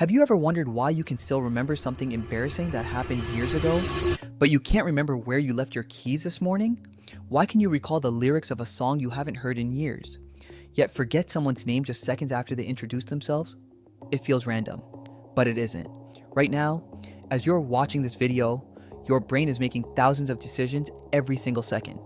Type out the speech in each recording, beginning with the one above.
Have you ever wondered why you can still remember something embarrassing that happened years ago, but you can't remember where you left your keys this morning? Why can you recall the lyrics of a song you haven't heard in years, yet forget someone's name just seconds after they introduce themselves? It feels random, but it isn't. Right now, as you're watching this video, your brain is making thousands of decisions every single second.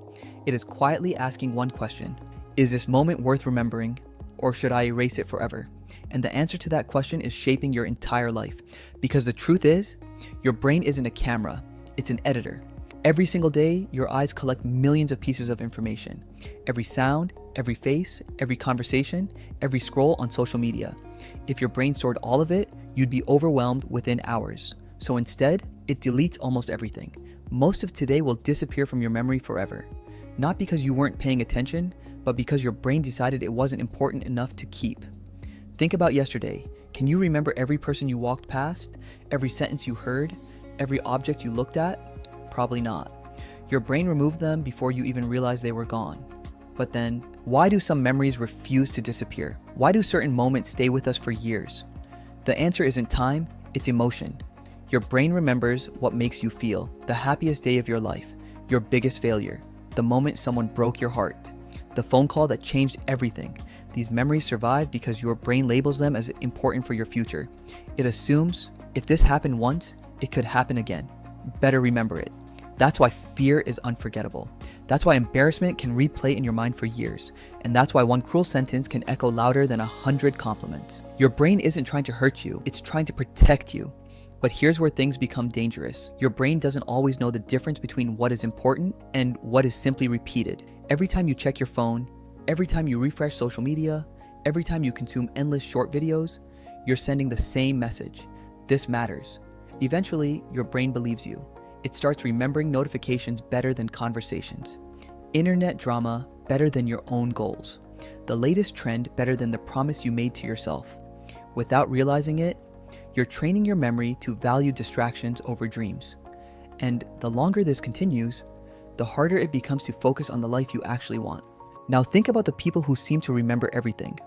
It is quietly asking one question: is this moment worth remembering, or should I erase it forever? And the answer to that question is shaping your entire life. Because the truth is, your brain isn't a camera, it's an editor. Every single day, your eyes collect millions of pieces of information. Every sound, every face, every conversation, every scroll on social media. If your brain stored all of it, you'd be overwhelmed within hours. So instead, it deletes almost everything. Most of today will disappear from your memory forever. Not because you weren't paying attention, but because your brain decided it wasn't important enough to keep. Think about yesterday. Can you remember every person you walked past, every sentence you heard, every object you looked at? Probably not. Your brain removed them before you even realized they were gone. But then, why do some memories refuse to disappear? Why do certain moments stay with us for years? The answer isn't time, it's emotion. Your brain remembers what makes you feel: the happiest day of your life, your biggest failure, the moment someone broke your heart, the phone call that changed everything. These memories survive because your brain labels them as important for your future. It assumes if this happened once, it could happen again. Better remember it. That's why fear is unforgettable. That's why embarrassment can replay in your mind for years. And that's why one cruel sentence can echo louder than 100 compliments. Your brain isn't trying to hurt you, it's trying to protect you. But here's where things become dangerous. Your brain doesn't always know the difference between what is important and what is simply repeated. Every time you check your phone, every time you refresh social media, every time you consume endless short videos, you're sending the same message: this matters. Eventually, your brain believes you. It starts remembering notifications better than conversations, internet drama better than your own goals, the latest trend better than the promise you made to yourself. Without realizing it, you're training your memory to value distractions over dreams. And the longer this continues, the harder it becomes to focus on the life you actually want. Now think about the people who seem to remember everything.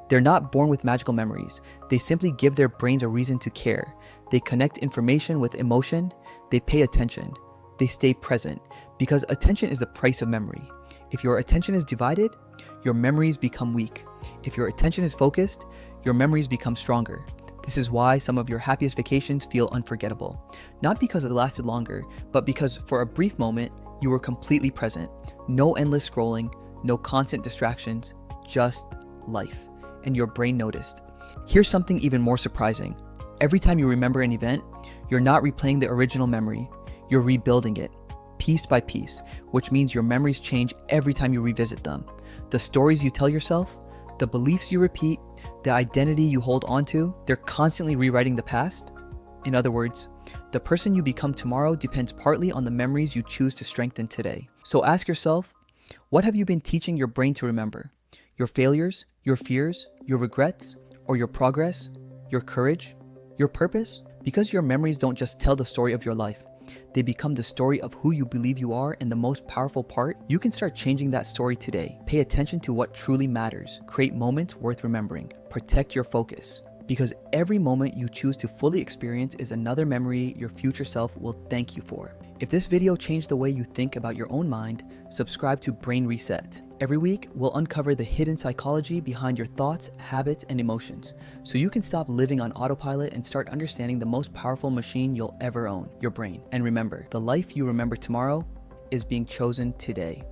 They're not born with magical memories. They simply give their brains a reason to care. They connect information with emotion. They pay attention. They stay present, because attention is the price of memory. If your attention is divided, your memories become weak. If your attention is focused, your memories become stronger. This is why some of your happiest vacations feel unforgettable. Not because it lasted longer, but because for a brief moment, you were completely present. No endless scrolling, no constant distractions, just life. And your brain noticed. Here's something even more surprising. Every time you remember an event, you're not replaying the original memory, you're rebuilding it, piece by piece, which means your memories change every time you revisit them. The stories you tell yourself, the beliefs you repeat, the identity you hold onto, they're constantly rewriting the past. In other words, the person you become tomorrow depends partly on the memories you choose to strengthen today. So ask yourself, what have you been teaching your brain to remember? Your failures, your fears, your regrets, or your progress, your courage, your purpose? Because your memories don't just tell the story of your life, they become the story of who you believe you are. And the most powerful part, you can start changing that story today. Pay attention to what truly matters. Create moments worth remembering. Protect your focus. Because every moment you choose to fully experience is another memory your future self will thank you for. If this video changed the way you think about your own mind, subscribe to Brain Reset. Every week, we'll uncover the hidden psychology behind your thoughts, habits, and emotions, so you can stop living on autopilot and start understanding the most powerful machine you'll ever own, your brain. And remember, the life you remember tomorrow is being chosen today.